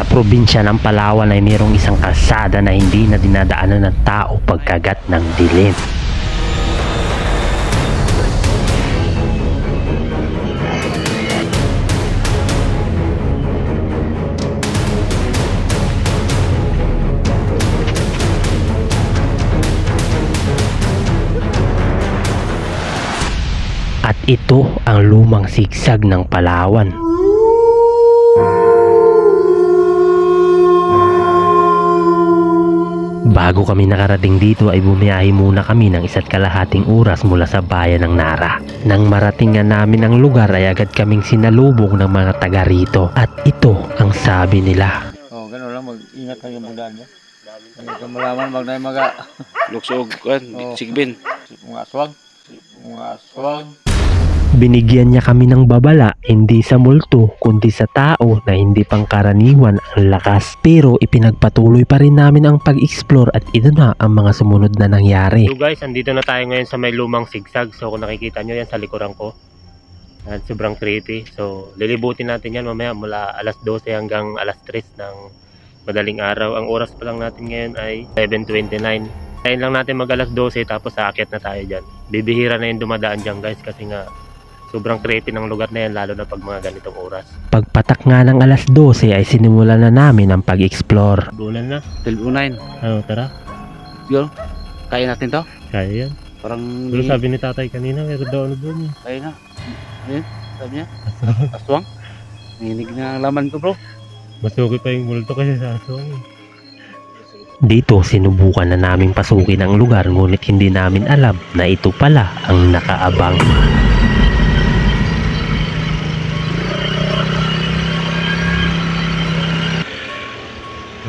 probinsya ng Palawan ay mayroong isang kalsada na hindi na dinadaanan ng tao pagkagat ng dilim. At ito ang lumang sigsag ng Palawan. Bago kami nakarating dito ay bumiyahe muna kami ng 1.5 oras mula sa bayan ng Nara. Nang maratingan namin ang lugar ay agad kaming sinalubong ng mga taga rito. At ito ang sabi nila. Oh, gano'n lang, mag-ingat kayo muna niya. Ano ka malaman, wag na yung mga luksog, kan, sigbin. Mga aswang. Mga aswang. Binigyan niya kami ng babala, hindi sa multo kundi sa tao na hindi pangkaraniwan ang lakas. Pero ipinagpatuloy pa rin namin ang pag-explore at ito na ang mga sumunod na nangyari. So guys, andito na tayo ngayon sa may lumang sigsag. So kung nakikita nyo yan sa likuran ko, yan, sobrang creepy. So lilibutin natin yan mamaya mula alas 12 hanggang alas 3 ng madaling araw. Ang oras pa lang natin ngayon ay 7:29. Kain lang natin mag alas 12 tapos aakyat na tayo dyan. Bibihira na yung dumadaan dyan guys kasi nga sobrang creepy ng lugar na yan lalo na pag mga ganitong oras. Pagpatak nga ng alas 12 ay sinimulan na namin ang pag-explore. Bulan na. 12:09. Ano, tara? Yo, kaya natin to? Kaya yan. Parang Pero sabi ni tatay kanina, meron daw ano doon. kaya na. Ayun, sabi niya. Aswang. Nanginig na ang laman ko, bro. Masuki pa yung multo kasi sa aswang. Dito sinubukan na naming pasukin ang lugar ngunit hindi namin alam na ito pala ang nakaabang.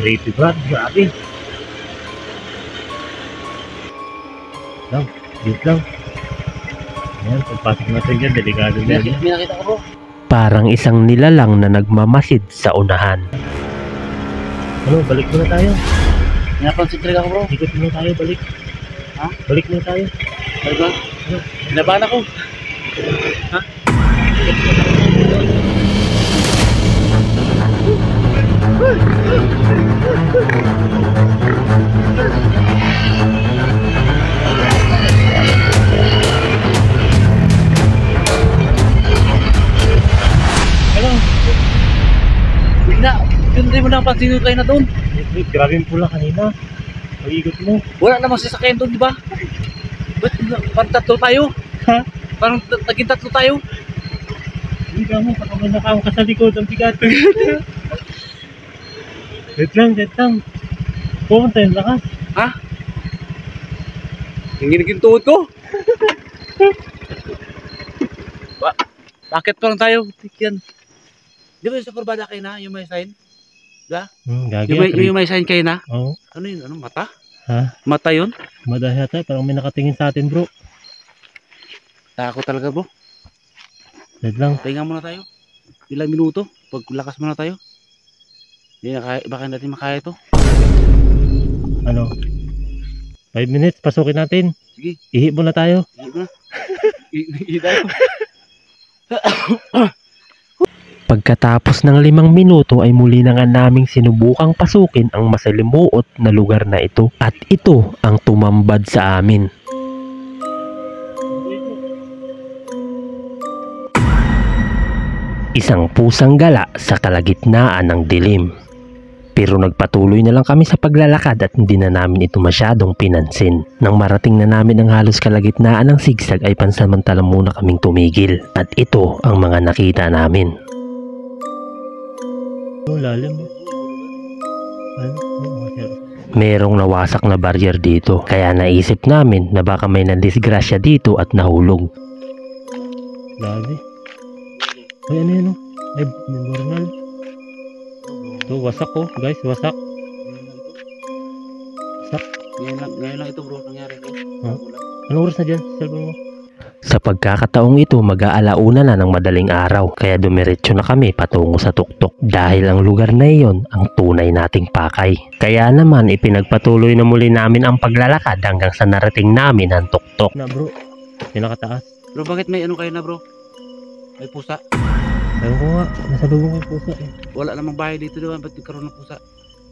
Creepy ba? Grabe. Lang, dito lang. Ayan, pagpasok natin dyan, delikado na yan. May nakita ko, bro. Parang isang nilalang na nagmamasid sa unahan. Ano, balik muna tayo. Napansin talaga ako, bro. Ikot muna tayo, balik. Ha? Balik muna tayo. Talaga? Kinabahan ako. Ha? Ano? Bigla, yun rin mo na pansin yung kayo na doon. Grabe yung pula kanina. Pag-ikot mo. Wala namang sasakyan doon, di ba? Ba't parang tatlo tayo? Ha? Parang naging tatlo tayo? Hindi ka mo, baka may nakawang ka sa likod. Ang bigat. Wait lang. Pumunta yung lakas. Ha? Nanginig yung tuhod ko? Bakit parang tayo? Yan. Di ba yung sa kurbada kayo na, yung may sign? Gagi. Yung may sign kayo na? Oo. Ano yun? Ano? Mata? Ha? Mata yun? Madaya tayo. Parang may nakatingin sa atin bro. Takot talaga, bro. Wait lang. Pahinga muna tayo. Ilang minuto. Pag lakas muna tayo. Hindi na kaya, baka natin makaya ito. Ano? 5 minutes. Pasukin natin. Sige. Ihi muna tayo. Ihi muna. Ihi tayo. Pagkatapos ng 5 minuto ay muli na nga naming sinubukang pasukin ang masalimuot na lugar na ito. At ito ang tumambad sa amin. Isang pusang gala sa kalagitnaan ng dilim. Pero nagpatuloy na lang kami sa paglalakad at hindi na namin ito masyadong pinansin. Nang marating na namin ang halos kalagitnaan ng sigsag ay pansamantala muna kaming tumigil. At ito ang mga nakita namin. Lalim. Merong nawasak na barrier dito. Kaya naisip namin na baka may nandisgrasya dito at nahulog. Grabe. Ay, ano yun? Ay, normal. Ito, wasak oh. Guys, wasak. Wasak. Ngayon lang ito, bro. Nangyari ko. Huh? Anong oras na dyan? Cellphone mo? Sa pagkakataong ito, mag-aalauna na ng madaling araw. Kaya dumiretso na kami patungo sa tuktok. Dahil ang lugar na iyon ang tunay nating pakay. Kaya naman, ipinagpatuloy na muli namin ang paglalakad hanggang sa narating namin ang tuktok. Na bro, yung nakataas. Bro, bakit may ano kayo na, bro? May pusa. Ewan ko nga, nasa lubong yung pusa eh. Wala namang bahay dito doon. Ba't nagkaroon ng pusa?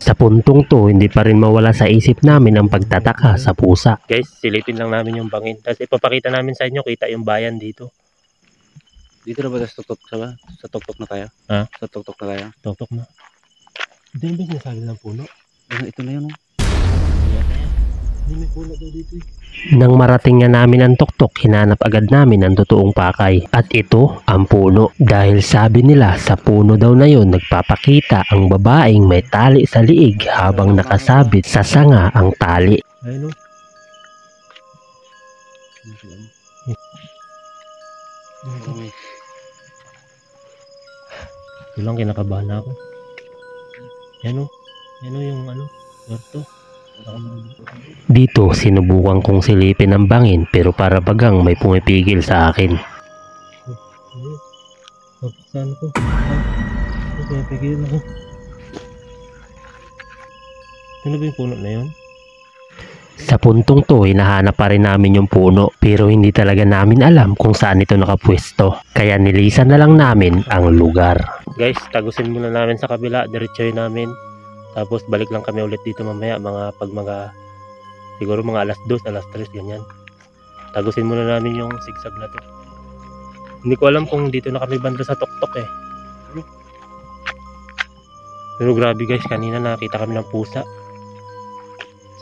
Sa puntong to, hindi pa rin mawala sa isip namin ang pagtataka sa pusa. Guys, silipin lang namin yung bangin. Tapos ipapakita namin sa inyo, kita yung bayan dito. Dito na ba sa tuktok? Sa tuktok na tayo? Ha? Sa tuktok na tayo? Tok na. Ito yung ba sinasabi ng puno? Ito na yun. Hindi may puno daw dito eh. Nang marating nga namin ang tuktok, hinanap agad namin ang totoong pakay. At ito ang puno. Dahil sabi nila sa puno daw na yon nagpapakita ang babaeng may tali sa liig habang nakasabit sa sanga ang tali. Ayun o. Ito lang kinakabahan ako. Yan o. Yan o yung ano. Orto. Dito sinubukan kong silipin ang bangin pero para bagang may pumipigil sa akin. Saan ko? Pumipigil ako. Ano ba yung puno na yun? Sa puntong to, hinahanap pa rin namin yung puno pero hindi talaga namin alam kung saan ito nakapwesto. Kaya nilisan na lang namin ang lugar. Guys, tagusin muna namin sa kabila, diretsoy namin. Tapos balik lang kami ulit dito mamaya siguro mga alas 2, alas 3 ganyan. Tagusin muna namin yung sigsag na to. Hindi ko alam kung dito na kami banda sa tuktok eh. Pero grabe guys, kanina nakita kami ng pusa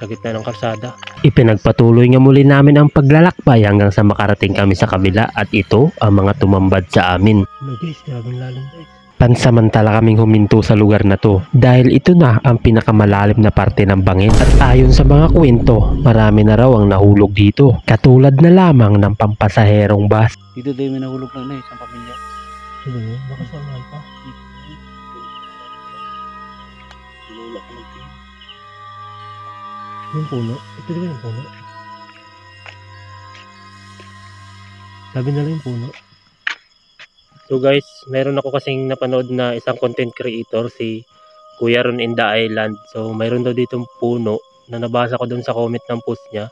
sa gitna ng kalsada. Ipinagpatuloy nga muli namin ang paglalakbay hanggang sa makarating kami sa kabila at ito ang mga tumambad sa amin. Hello guys, grabe lalim guys. Pansamantala kaming huminto sa lugar na to dahil ito na ang pinakamalalim na parte ng bangin at ayon sa mga kwento, marami na raw ang nahulog dito katulad na lamang ng pampasaherong bus. Dito din may nahulog na isang pamilya. Ano yun? Baka saan pa? Nulak ko mag-tingin. Yung puno? Ito din yung puno? Sabi nila yung puno. So guys, meron ako kasing napanood na isang content creator, si Kuya Ron in the Island. So mayroon daw ditong puno na nabasa ko dun sa comment ng post niya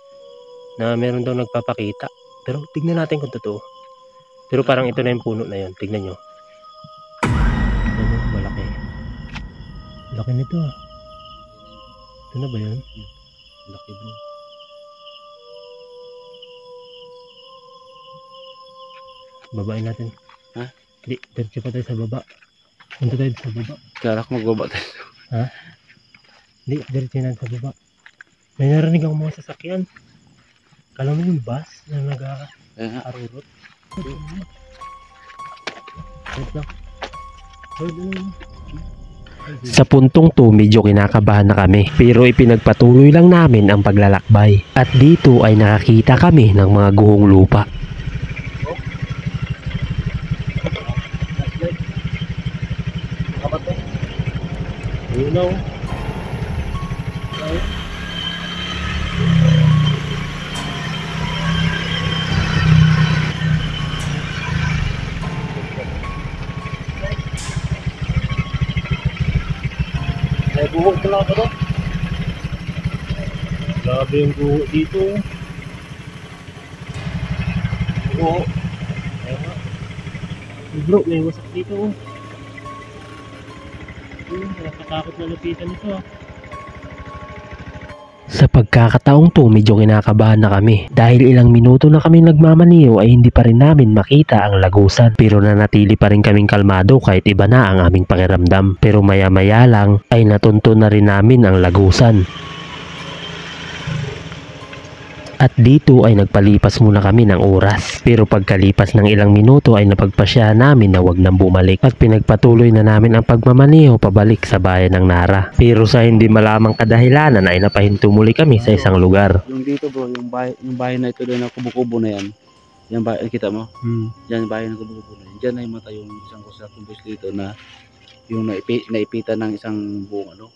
na meron daw nagpapakita. Pero tignan natin kung totoo. Pero parang ito na yung puno na yun. Tignan nyo. Ano, malaki. Laki nito ah. Ito na ba yun? Laki bro. Babain natin. Ha? Hindi, diretso pa tayo sa baba. Punta tayo sa baba. Kala ko magbaba tayo. Ha? Hindi, diretso na sa baba. May narinig ako mga sasakyan. Kala mo yung bus na nag-arurot? Wait lang. Sa puntong to, medyo kinakabahan na kami. Pero ipinagpatuloy lang namin ang paglalakbay. At dito ay nakakita kami ng mga guhong lupa. Unaw. Ay, buhok ko lang ito to. Grabe yung buhok dito. Buhok. Ayun nga. Bro, may wasak dito. Nakatakot na lupitan ito ah. Sa pagkakataong to, medyo kinakabahan na kami dahil ilang minuto na kami nagmamaniho ay hindi pa rin namin makita ang lagusan. Pero nanatili pa rin kaming kalmado kahit iba na ang aming pakiramdam. Pero maya maya lang ay natunto na rin namin ang lagusan. At dito ay nagpalipas muna kami ng oras. Pero pagkalipas ng ilang minuto ay napagpasyahan namin na wag nang bumalik. At pinagpatuloy na namin ang pagmamaneho pabalik sa bayan ng Nara. Pero sa hindi malamang kadahilanan ay napahinto muli kami sa isang lugar. Yung dito bro, yung bahay na ito doon na kubo-kubo na yan. Yung bahay, kita mo? Yan, bahay ng kubo-kubo na yan. Diyan ay mata yung isang kusatong bus dito na yung naipita ng isang buong ano.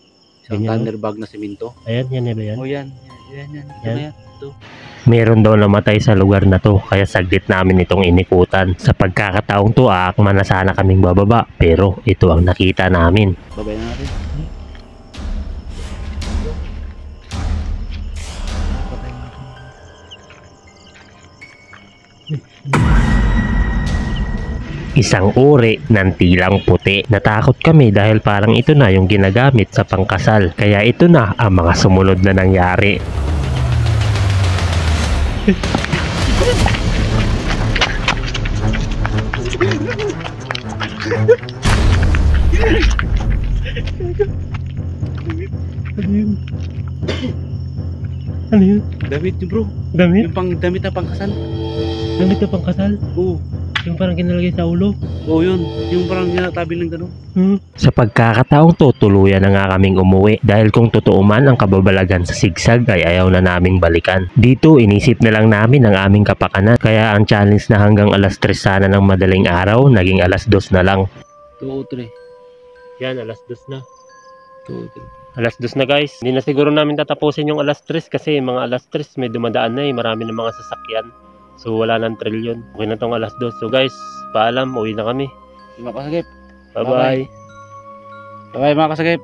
Isang thunder bag na simento. Ayan, yan ba yan? Oh yan. Yan. Ito na yan. Ito. Meron daw namatay sa lugar na to kaya saglit namin itong inikutan. Sa pagkakataong to aakma na sana kaming bababa pero ito ang nakita namin. Babay na natin. isang uri ng tilang puti. Natakot kami dahil parang ito na yung ginagamit sa pangkasal. Kaya ito na ang mga sumunod na nangyari. Ano yun? Damit yun bro. Damit? Yung pang damit na pangkasal. Damit na pangkasal? Oo. Yung parang kinalagay sa ulo? Oo yun. Yung parang ginatabi ng gano'n. Sa pagkakataong to, tuluyan na nga kaming umuwi dahil kung totoo man ang kababalagan sa sigsag ay ayaw na naming balikan. Dito inisip na lang namin ang aming kapakanan kaya ang challenge na hanggang alas 3 sana ng madaling araw naging alas 2 na lang. 2 o 3. Yan, alas 2 na. 2 o 3. Alas 2 na guys. Hindi na siguro namin tatapusin yung alas 3 kasi mga alas 3 may dumadaan na marami ng mga sasakyan. So wala nang trail yun. Okay na tong alas 2. So guys, paalam, uwi na kami. Mga kasagip. Bye bye. Bye mga kasagip.